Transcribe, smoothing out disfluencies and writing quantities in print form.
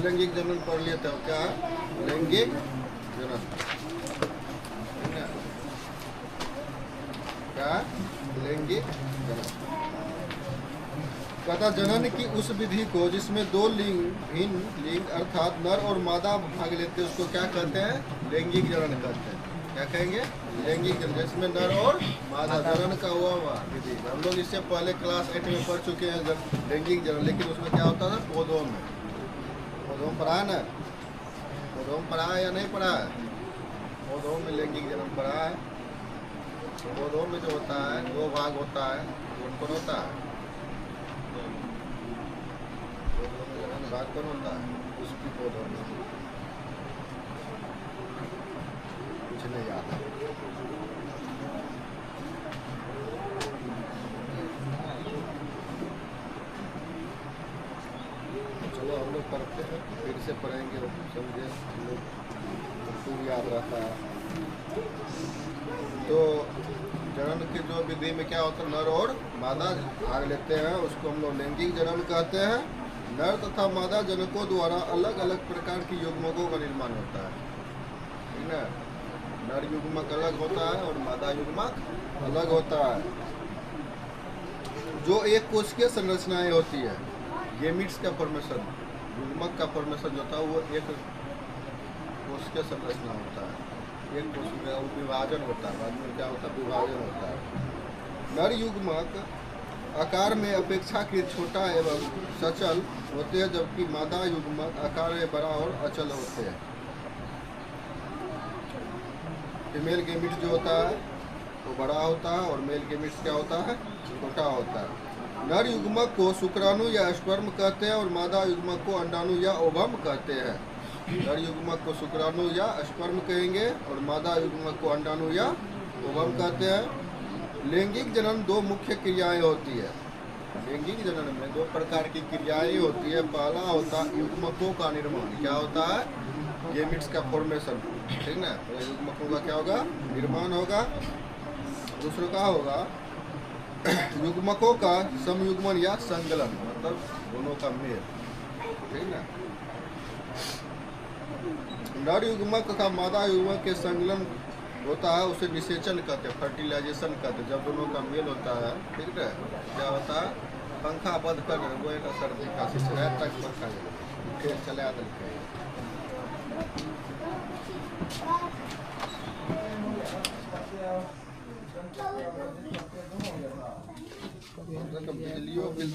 लैंगिक जनन पढ़ लिए थे, क्या लैंगिक जनन, क्या लैंगिक जनन। कहता जनन की उस विधि को जिसमें दो लिंग भिन्न लिंग अर्थात नर और मादा भाग लेते हैं उसको क्या कहते हैं, लैंगिक जनन कहते हैं। क्या कहेंगे, लैंगिक जनन, जिसमें नर और मादा जनन का हुआ विधि। हम लोग इससे पहले क्लास 8 में पढ़ चुके हैं जब लैंगिक जनन, लेकिन उसमें क्या होता था, पौधों में पढ़ा है ना, पौधों में पढ़ा है या नहीं पढ़ा है, पौधों में लैंगिक जनन पढ़ा है। पौधों में जो होता है 2 भाग होता है, कौन होता है, भाग कौन होता है, उसकी पौधों में कुछ नहीं आता। चलो हम लोग पढ़ते हैं, फिर से पढ़ेंगे, समझे हम लोग, तो याद रहता है। तो जनन की जो विधि में क्या होता है, नर और मादा भाग लेते हैं, उसको हम लोग लैंगिक जनन कहते हैं। नर तथा मादा जनकों द्वारा अलग अलग प्रकार की युग्मकों का निर्माण होता है, ठीक है। नर युग्मक अलग होता है और मादा युग्मक अलग होता है, जो एक कोशिकीय संरचनाएं होती है। गेमिट्स का फॉर्मेशन, युग्मक का फॉर्मेशन जो होता है वो एक कोशिकीय संरचना होता है, एक कोशिका विभाजन होता है, बाद में क्या होता है, विभाजन होता है। नर युग्मक आकार में अपेक्षाकृत छोटा एवं सचल होते हैं, जबकि मादा युग्मक आकार में बड़ा और अचल होते हैं। फीमेल गेमिट्स जो होता है वो बड़ा होता है और मेल गेमिट्स क्या होता है, छोटा होता है। नर युग्मक को शुक्राणु या स्पर्म कहते हैं और मादा युग्मक को अंडाणु या ओवम कहते हैं। नर युग्मक को शुक्राणु या स्पर्म कहेंगे और मादा युग्मक को अंडाणु या ओवम कहते हैं। लैंगिक जनन 2 मुख्य क्रियाएं होती है। लैंगिक जनन में 2 प्रकार की क्रियाएं होती है। पहला होता है युग्मकों का निर्माण, क्या होता है, गेमिट्स का फॉर्मेशन, ठीक ना, युग्मकों का क्या होगा, निर्माण होगा। दूसरा क्या होगा, युग्मकों का समयुग्मन या संगलन, मतलब दोनों का मेल, ठीक ना। नर युग्मक तथा मादा युग्मक के संगलन होता है, उसे निषेचन कहते हैं, फर्टिलाइजेशन कहते हैं। जब दोनों का मेल होता है, ठीक है, क्या होता है, पंखा बंद कर वो एक सर्दी खांसी चला तक पंखा फिर चला बिजलियों बिल